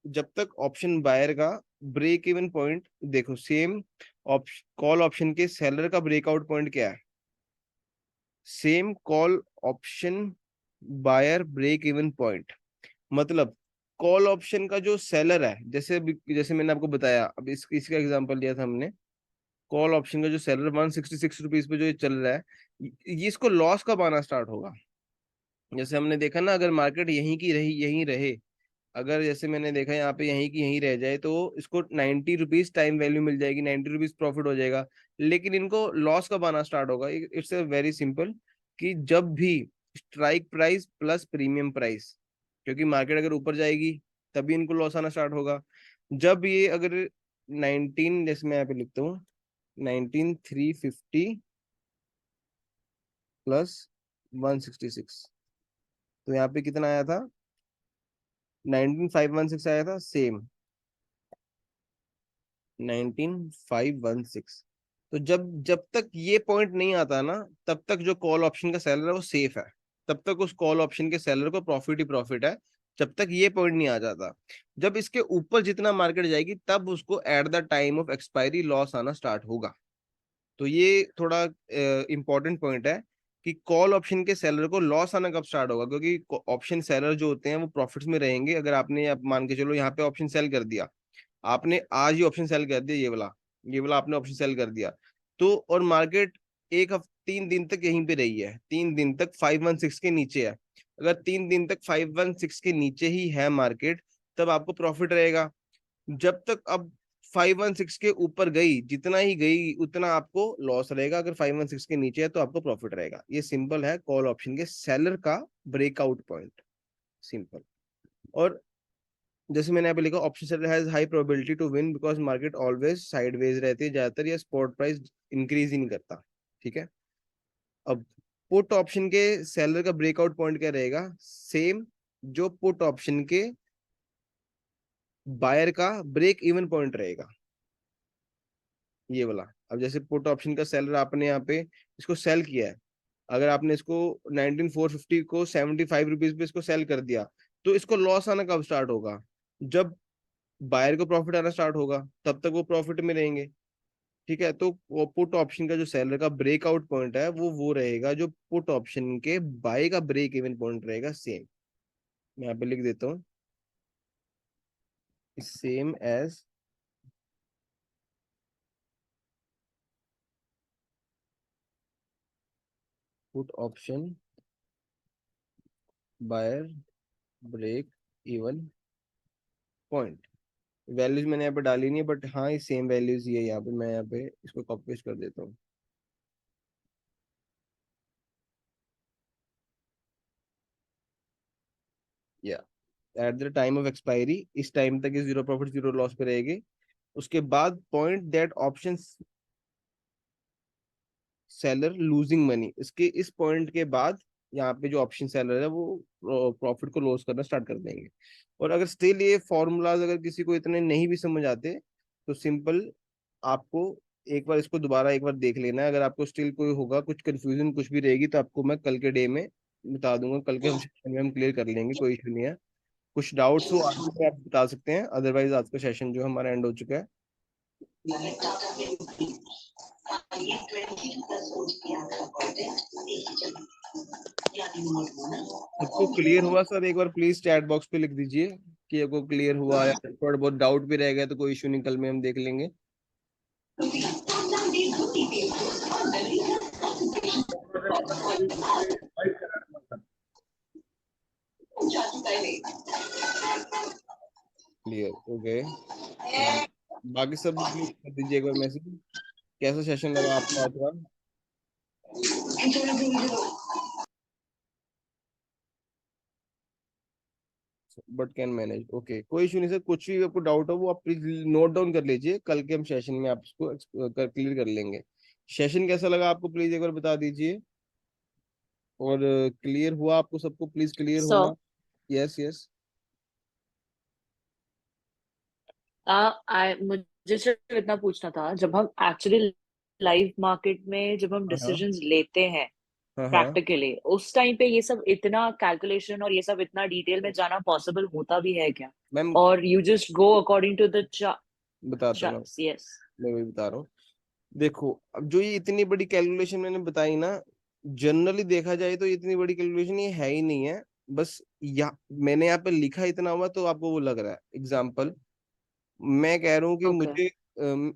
जब तक ऑप्शन बायर का ब्रेक इवन पॉइंट, देखो सेम ऑप्शन कॉल ऑप्शन के सेलर का ब्रेकआउट पॉइंट क्या है, same call option buyer break even point. मतलब कॉल ऑप्शन का जो सेलर है, जैसे मैंने आपको बताया, अब इसका एग्जांपल लिया था हमने। कॉल ऑप्शन का जो सेलर 166 रुपीज पे जो ये चल रहा है, ये इसको लॉस कब आना स्टार्ट होगा। जैसे हमने देखा ना, अगर मार्केट यहीं की रही यहीं रहे, अगर जैसे मैंने देखा यहाँ पे यहीं की यहीं रह जाए, तो इसको 90 रुपीज टाइम वैल्यू मिल जाएगी, 90 रुपीज प्रॉफिट हो जाएगा। लेकिन इनको लॉस कब आना स्टार्ट होगा, इट्स अ वेरी सिंपल, कि जब भी strike price plus premium price, क्योंकि मार्केट अगर ऊपर जाएगी तभी इनको लॉस आना स्टार्ट होगा। जब ये अगर 19, जैसे मैं यहाँ पे लिखता हूँ 19,350 प्लस 166, तो यहाँ पे कितना आया था, 19,516 आया था, सेम 19,516। तो जब जब तक ये पॉइंट नहीं आता ना, तब तक जो कॉल ऑप्शन का सेलर है वो सेफ है, तब तक उस कॉल ऑप्शन के सेलर को प्रॉफिट ही प्रॉफिट है, जब तक ये पॉइंट नहीं आ जाता। जब इसके ऊपर जितना मार्केट जाएगी तब उसको eight the time of expiry loss आना स्टार्ट होगा। तो ये थोड़ा इंपॉर्टेंट पॉइंट है कि कॉल ऑप्शन के सेलर को लॉस आना कब स्टार्ट होगा, क्योंकि ऑप्शन सेलर जो होते हैं वो प्रॉफिट्स में रहेंगे। अगर आपने आप मान के चलो यहाँ पे ऑप्शन सेल कर दिया, आपने आज ही ऑप्शन सेल कर दिया, ये वाला आपने ऑप्शन सेल कर दिया, तो और मार्केट 3 दिन तक यहीं पे रही है, 3 दिन तक 516 के नीचे है, अगर 3 दिन तक 516 के नीचे ही है मार्केट, तब आपको प्रॉफिट रहेगा। जब तक अब 516 के ऊपर गई, जितना ही गई उतना आपको लॉस रहेगा, अगर 516 के नीचे है तो आपको प्रॉफिट रहेगा। ये सिंपल है कॉल ऑप्शन के सेलर का ब्रेकआउट पॉइंट, सिंपल। और जैसे मैंने यहाँ पे लिखा, option seller has high probability to win because market always sideways रहती है ज्यादातर, या स्पॉट प्राइस इंक्रीज ही नहीं करता। ठीक है। अब पुट ऑप्शन के सेलर का ब्रेकआउट पॉइंट क्या रहेगा, सेम जो पुट ऑप्शन के बायर का ब्रेक इवन पॉइंट रहेगा, ये वाला। अब जैसे पुट ऑप्शन का सेलर आपने यहाँ पे इसको सेल किया है, अगर आपने इसको 19,450 को 75 रुपीज पे इसको सेल कर दिया, तो इसको लॉस आना कब स्टार्ट होगा, जब बायर को प्रॉफिट आना स्टार्ट होगा, तब तक वो प्रॉफिट में रहेंगे। ठीक है। तो वो पुट ऑप्शन का जो सेलर का ब्रेकआउट पॉइंट है वो रहेगा जो पुट ऑप्शन के बाय का ब्रेक इवन पॉइंट रहेगा, सेम। मैं यहाँ पे लिख देता हूँ, same as put option buyer break even point. Values मैंने यहाँ पे डाली नहीं है, बट हाँ ये सेम वैल्यूज ही है यहाँ पे, मैं यहाँ पे इसको कॉपी पेस्ट कर देता हूँ। या eight the time of expiry, इस टाइम तक ये जीरो प्रॉफिट जीरो लॉस पे रहेगी। उसके बाद point that option seller losing money, इसके इस पॉइंट के बाद यहाँ पे जो ऑप्शन सेलर है वो प्रॉफिट को लॉस करना स्टार्ट कर देंगे। और अगर स्टिल ये फॉर्मूलाज अगर किसी को इतने नहीं भी समझ आते, तो सिंपल आपको एक बार इसको दोबारा एक बार देख लेना है। अगर आपको स्टिल कोई होगा कुछ कंफ्यूजन कुछ भी रहेगी, तो आपको मैं कल के डे में बता दूंगा, कल के हम सेशन में हम क्लियर कर लेंगे, कोई इशू नहीं है। कुछ डाउट्स हो आगे में आप बता सकते हैं, अदरवाइज आज का सेशन जो हमारा एंड हो चुका है। सबको क्लियर हुआ सर? एक बार प्लीज चैट बॉक्स पे लिख दीजिए कि आपको क्लियर हुआ, या थोड़ा बहुत डाउट भी रह गया तो कोई इशू नहीं, कल में हम देख लेंगे। Clear, okay. बाकी सब प्लीज कर दीजिए एक बार मैसेज, कैसा सेशन लगा आपको आज का? बट कैन मैनेज, ओके, कोई इशू नहीं सर। कुछ भी आपको डाउट हो वो आप प्लीज नोट डाउन कर लीजिए, कल के हम सेशन में आप इसको क्लियर कर लेंगे। सेशन कैसा लगा आपको प्लीज एक बार बता दीजिए, और क्लियर हुआ आपको सबको? प्लीज क्लियर So, होना। Yes yes. मुझे सिर्फ इतना पूछना था, जब हम एक्चुअली लाइव मार्केट में जब हम हाँ हाँ डिसीजंस लेते हैं हाँ हाँ। प्रैक्टिकली, उस टाइम पे ये सब इतना कैलकुलेशन और ये सब इतना डिटेल में जाना पॉसिबल होता भी है क्या? मैम और you just go according to the बताता हूँ ना, चार्ट्स? यस। मैं वही बता रहा हूँ। देखो, अब जो ये इतनी बड़ी कैलकुलेशन मैंने बताई ना, जनरली देखा जाए तो इतनी बड़ी कैलकुलेशन ये है ही नहीं है। बस मैंने यहाँ पे लिखा इतना हुआ तो आपको वो लग रहा है। एग्जाम्पल मैं कह रहा हूँ कि ओके।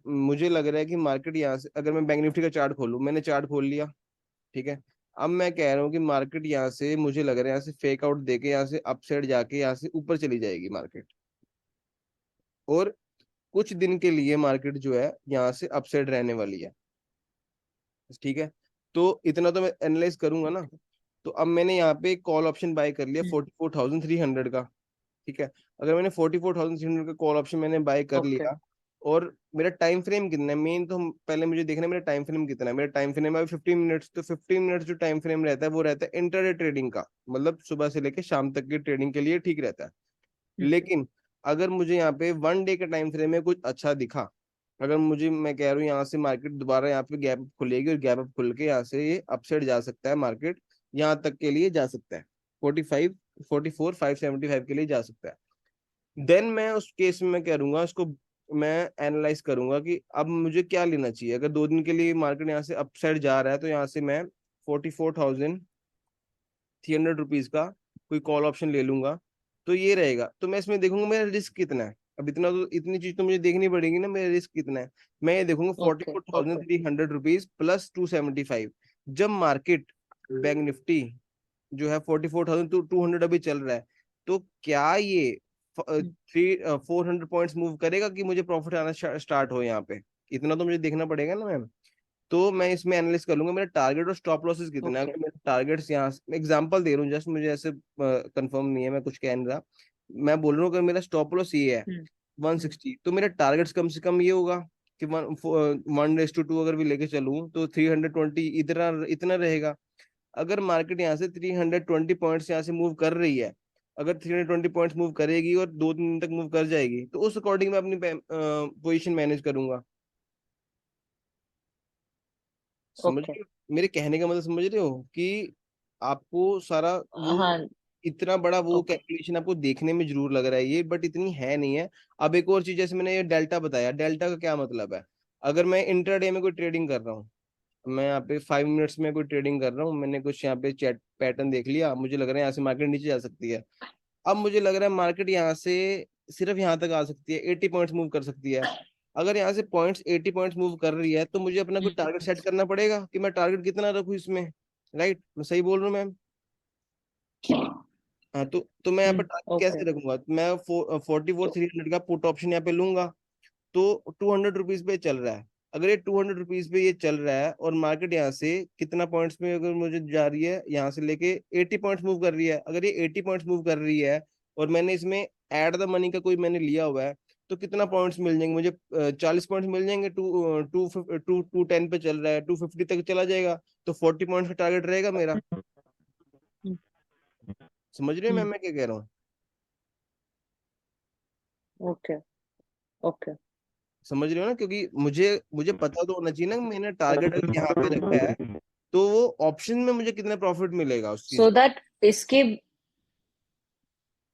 मुझे लग रहा है कि मार्केट यहाँ से, अगर मैं बैंक निफ्टी का चार्ट खोलूँ, मैंने चार्ट खोल लिया, ठीक है। अब मैं कह रहा हूँ कि मार्केट यहाँ से, मुझे लग रहा है यहाँ से फेक आउट देके यहाँ से अपसाइड जाके यहाँ से ऊपर चली जाएगी मार्केट, और कुछ दिन के लिए मार्केट जो है यहाँ से अपसाइड रहने वाली है, ठीक है। तो इतना तो मैं एनालाइज करूंगा ना। तो अब मैंने यहाँ पे कॉल ऑप्शन बाय कर लिया 44,300 का, ठीक है। अगर मैंने 44,300 का कॉल ऑप्शन मैंने बाय कर ओके। लिया, और मेरा टाइम फ्रेम कितना है मेन, तो पहले मुझे देखना है मेरा टाइम फ्रेम कितना है। मेरा टाइम फ्रेम है 15 मिनट्स, तो 15 मिनट्स जो टाइम फ्रेम रहता है वो रहता है इंटरडे ट्रेडिंग का, मतलब सुबह से लेकर शाम तक की ट्रेडिंग के लिए ठीक रहता है। लेकिन अगर मुझे यहाँ पे 1 डे का टाइम फ्रेम में कुछ अच्छा दिखा, अगर मुझे, मैं कह रहा हूँ यहाँ से मार्केट दोबारा यहाँ पे गैप खुलेगी, और गैप अप खुल के यहाँ से ये अपसाइड जा सकता है, मार्केट यहाँ तक के लिए जा सकता है, 45, 575 के लिए जा सकता है। देन मैं उस केस में मैं करूंगा, उसको मैं एनालाइज करूंगा कि अब मुझे क्या लेना चाहिए। अगर 2 दिन के लिए मार्केट यहाँ से अपसाइड जा रहा है तो यहाँ से मैं 44,300 रुपीज का कोई कॉल ऑप्शन ले लूंगा, तो ये रहेगा। तो मैं इसमें देखूंगा मेरा रिस्क कितना है। अब इतना तो, इतनी चीज तो मुझे देखनी पड़ेगी ना, मेरा रिस्क कितना है। मैं ये देखूंगा forty okay. Four thousand three hundred rupees plus 275। जब मार्केट बैंक निफ्टी जो है 44,200 अभी चल रहा है, तो क्या ये 400 पॉइंट्स मूव करेगा कि मुझे प्रॉफिट आना स्टार्ट हो यहाँ पे? इतना तो मुझे देखना पड़ेगा ना मैम। तो मैं इसमें एनालिस कर लूंगा मेरा टारगेट और स्टॉप लॉसेस कितना है। ओके। अगर मेरे टारगेट्स यहाँ एग्जांपल दे रहा हूँ जस्ट, मुझे ऐसे कंफर्म नहीं है, मैं कुछ कह नहीं रहा। मैं बोल रहा हूँ कि मेरा स्टॉप लॉस ये है 160, तो मेरा टारगेट्स कम से कम ये होगा कि 1:2 अगर भी लेके चलूँ तो 320 इतना इतना रहेगा। अगर मार्केट यहाँ से 320 पॉइंट्स यहाँ से मूव कर रही है, अगर 320 पॉइंट्स मूव करेगी और 2 दिन तक मूव कर जाएगी, तो उस अकॉर्डिंग मैं अपनी पोजीशन मैनेज करूंगा। समझ ओके। रहे हो मेरे कहने का मतलब? समझ रहे हो कि आपको सारा वो हाँ। इतना बड़ा वो ओके। कैलकुलेशन आपको देखने में जरूर लग रहा है ये, बट इतनी है नहीं है। अब एक और चीज, जैसे मैंने ये डेल्टा बताया, डेल्टा का क्या मतलब है? अगर मैं इंट्राडे में कोई ट्रेडिंग कर रहा हूँ, मैं यहाँ पे 5 मिनट्स में कोई ट्रेडिंग कर रहा हूँ, मैंने कुछ यहाँ पे चैट पैटर्न देख लिया, मुझे लग रहा है यहाँ से मार्केट नीचे जा सकती है। अब मुझे लग रहा है मार्केट यहाँ से सिर्फ यहाँ तक आ सकती है, 80 पॉइंट्स मूव कर सकती है। अगर यहाँ से 80 पॉइंट्स मूव कर रही है, तो मुझे अपना कोई टारगेट सेट करना पड़ेगा कि मैं टारगेट कितना रखूँ इसमें। राइट, मैं सही बोल रहा हूँ मैम? हाँ, तो मैं यहाँ पर टारगेट ओके। कैसे रखूंगा? तो मैं 44,300 का पुट ऑप्शन यहाँ पे लूंगा, तो 200 रुपीज पे चल रहा है। अगर ये 200 रुपीज पे ये चल रहा है, और मार्केट यहाँ से कितना पॉइंट्स में अगर मुझे जा रही है, यहाँ से लेके 80 पॉइंट्स मूव कर रही है, अगर ये 80 पॉइंट्स मूव कर रही है, और मैंने इसमें एड द मनी का कोई मैंने लिया हुआ है, तो कितना पॉइंट्स मिल जाएंगे मुझे? 40 पॉइंट्स मिल जाएंगे। टू टू टू टू 10 पे चल रहा है, 250 तक चला जाएगा, तो 40 पॉइंट्स का टारगेट रहेगा मेरा। समझ रहे हो मैं क्या कह रहा हूँ? ओके। ओके। समझ रहे हो ना? क्योंकि मुझे मुझे पता तो होना चाहिए ना कि मैंने टारगेट अगर यहाँ पे रखा है, तो वो ऑप्शन में मुझे कितना प्रॉफिट मिलेगा उस चीज सो का। दैट इसके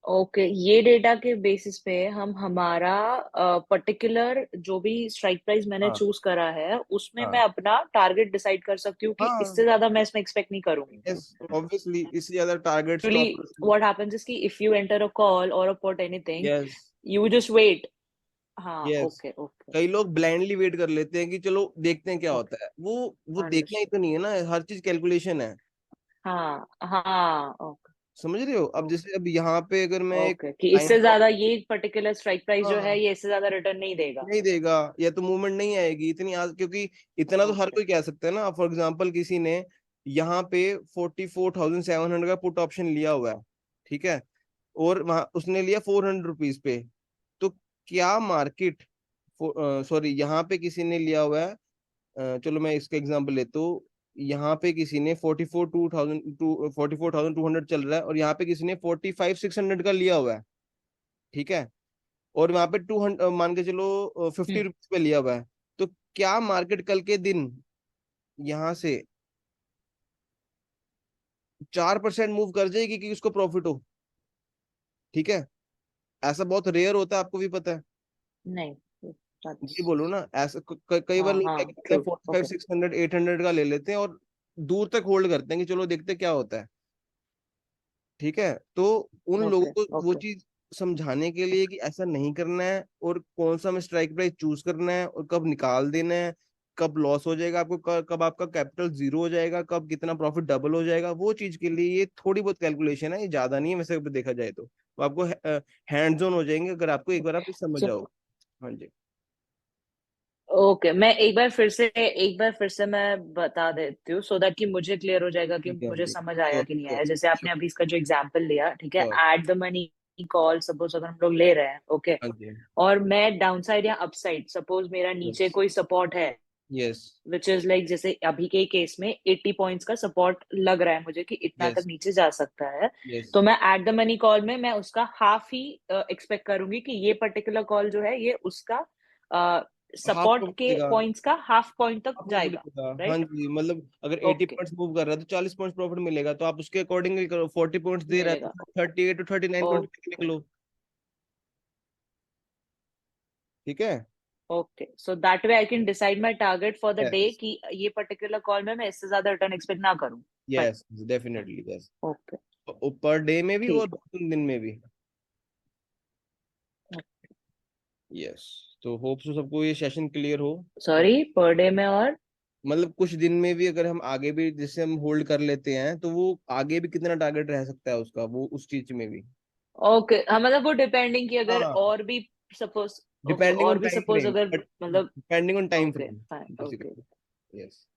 ओके, ये डेटा के बेसिस पे हम हमारा पर्टिकुलर जो भी स्ट्राइक प्राइस मैंने हाँ चूज करा है उसमें मैं हाँ अपना टारगेट डिसाइड कर सकती हूँ कि हाँ, इससे ज्यादा मैं इसमें एक्सपेक्ट नहीं करूंगी। यस ऑब्वियसली इससे ज्यादा target Usually stop. what happens is कि if you enter a call or a put anything, yes you just wait. हाँ, यस, ओके ओके कई लोग ब्लाइंडली वेट कर लेते हैं कि चलो देखते हैं क्या ओके, होता है, वो देखना ही अंडरस्टूड। तो नहीं है ना, हर चीज कैलकुलेशन है। हाँ हाँ, ओके समझ रहे हो? अब जैसे अब यहाँ पे अगर मैं एक ओके, कि टाइम इससे ज्यादा ये पर्टिकुलर स्ट्राइक प्राइस जो है हाँ ये इससे ज्यादा रिटर्न नहीं देगा। नहीं देगा, या तो मूवमेंट नहीं आएगी इतनी आज, क्योंकि इतना तो हर ओके कोई कह सकता है ना। फॉर एग्जांपल किसी ने यहाँ पे 44,700 का पुट ऑप्शन लिया हुआ है, ठीक है, और वहां उसने लिया 400 रुपीज पे, तो क्या मार्केट, सॉरी यहाँ पे किसी ने लिया हुआ है, चलो मैं इसका एग्जांपल लेता हूँ। यहाँ पे किसी ने 44,200 चल रहा है, और यहाँ पे किसी ने 45,600 का लिया हुआ है, ठीक है, और वहां पे 200 मान के चलो 50 रुपीज पे लिया हुआ है, तो क्या मार्केट कल के दिन यहाँ से 4% मूव कर जाएगी कि उसको प्रॉफिट हो? ठीक है, ऐसा बहुत रेयर होता है, आपको भी पता है। नहीं, ये that's- बोलो ना, ऐसा कई बार हाँ लोग क्या हाँ, करते हैं, ट्रू, 45 ओके 600 800 का ले लेते हैं और दूर तक होल्ड करते हैं कि चलो देखते हैं क्या होता है। ठीक है, तो उन लोगों ओके को वो ओके, चीज समझाने के लिए कि ऐसा नहीं करना है, और कौन सा में स्ट्राइक प्राइस चूज करना है, और कब निकाल देना है, कब लॉस हो जाएगा आपको, कब आपका कैपिटल जीरो हो जाएगा, कब कितना प्रॉफिट डबल हो जाएगा, वो चीज के लिए ये थोड़ी बहुत कैलकुलेशन है, ये ज्यादा नहीं है वैसे अगर देखा जाए तो आपको हैंड्स ऑन हो जाएंगे अगर आपको एक बार आप ये समझ सो जाओ। हाँ जी, ओके, मैं एक बार फिर से मैं बता देती हूँ सो दैट कि मुझे क्लियर हो जाएगा कि ठीक है, हाँ मुझे जी, समझ आया श्योर कि नहीं श्योर आया। जैसे आपने श्योर अभी इसका जो एग्जांपल लिया, ठीक है, sure, eight the money call suppose अगर हम लोग ले रहे हैं, ओके, हाँ जी, और मैं डाउन साइड या अपसाइड सपोज मेरा यस नीचे कोई सपोर्ट है यस विच इज लाइक जैसे अभी के केस में 80 पॉइंट्स का सपोर्ट लग रहा है मुझे कि इतना तक यस नीचे जा सकता है, यस, तो मैं एट द मनी कॉल में मैं उसका हाफ ही एक्सपेक्ट करूंगी कि ये पर्टिकुलर कॉल जो है ये उसका हाफ सपोर्ट प्रॉफिट के देगा, पॉइंट्स का हाफ पॉइंट तक हाफ प्रॉफिट जाएगा, देगा, हाँ राइट? जी, मतलब अगर 80 ओके, पॉइंट्स मूव कर रहा है तो 40 पॉइंट्स प्रॉफिट मिलेगा, तो आप उसके अकॉर्डिंगली करो। 40 पॉइंट्स दे रहा है मिलेगा। तो 38 to 39 पॉइंट्स पे ओके निकलो। ठीक है, okay, so that way I can decide my target for the day yes कि ये पर्टिकुलर कॉल में मैं इससे ज्यादा रिटर्न एक्सपेक्ट ना करूं। Fine, yes definitely yes, okay, per day में भी और ठीक 2 3 दिन में भी। है। यस, तो होप सो सबको ये सेशन क्लियर हो। सॉरी, पर डे में और मतलब कुछ दिन में भी अगर हम आगे भी जैसे हम होल्ड कर लेते हैं तो वो आगे भी कितना टारगेट रह सकता है उसका, वो उस चीज में भी। ओके, हाँ मतलब वो डिपेंडिंग कि अगर हाँ, और भी सपोज, ओके, डिपेंडिंग और ऑन भी टाइम सपोज फ्रेम, अगर बट मतलब, depending on time okay frame fine, okay basically. Yes,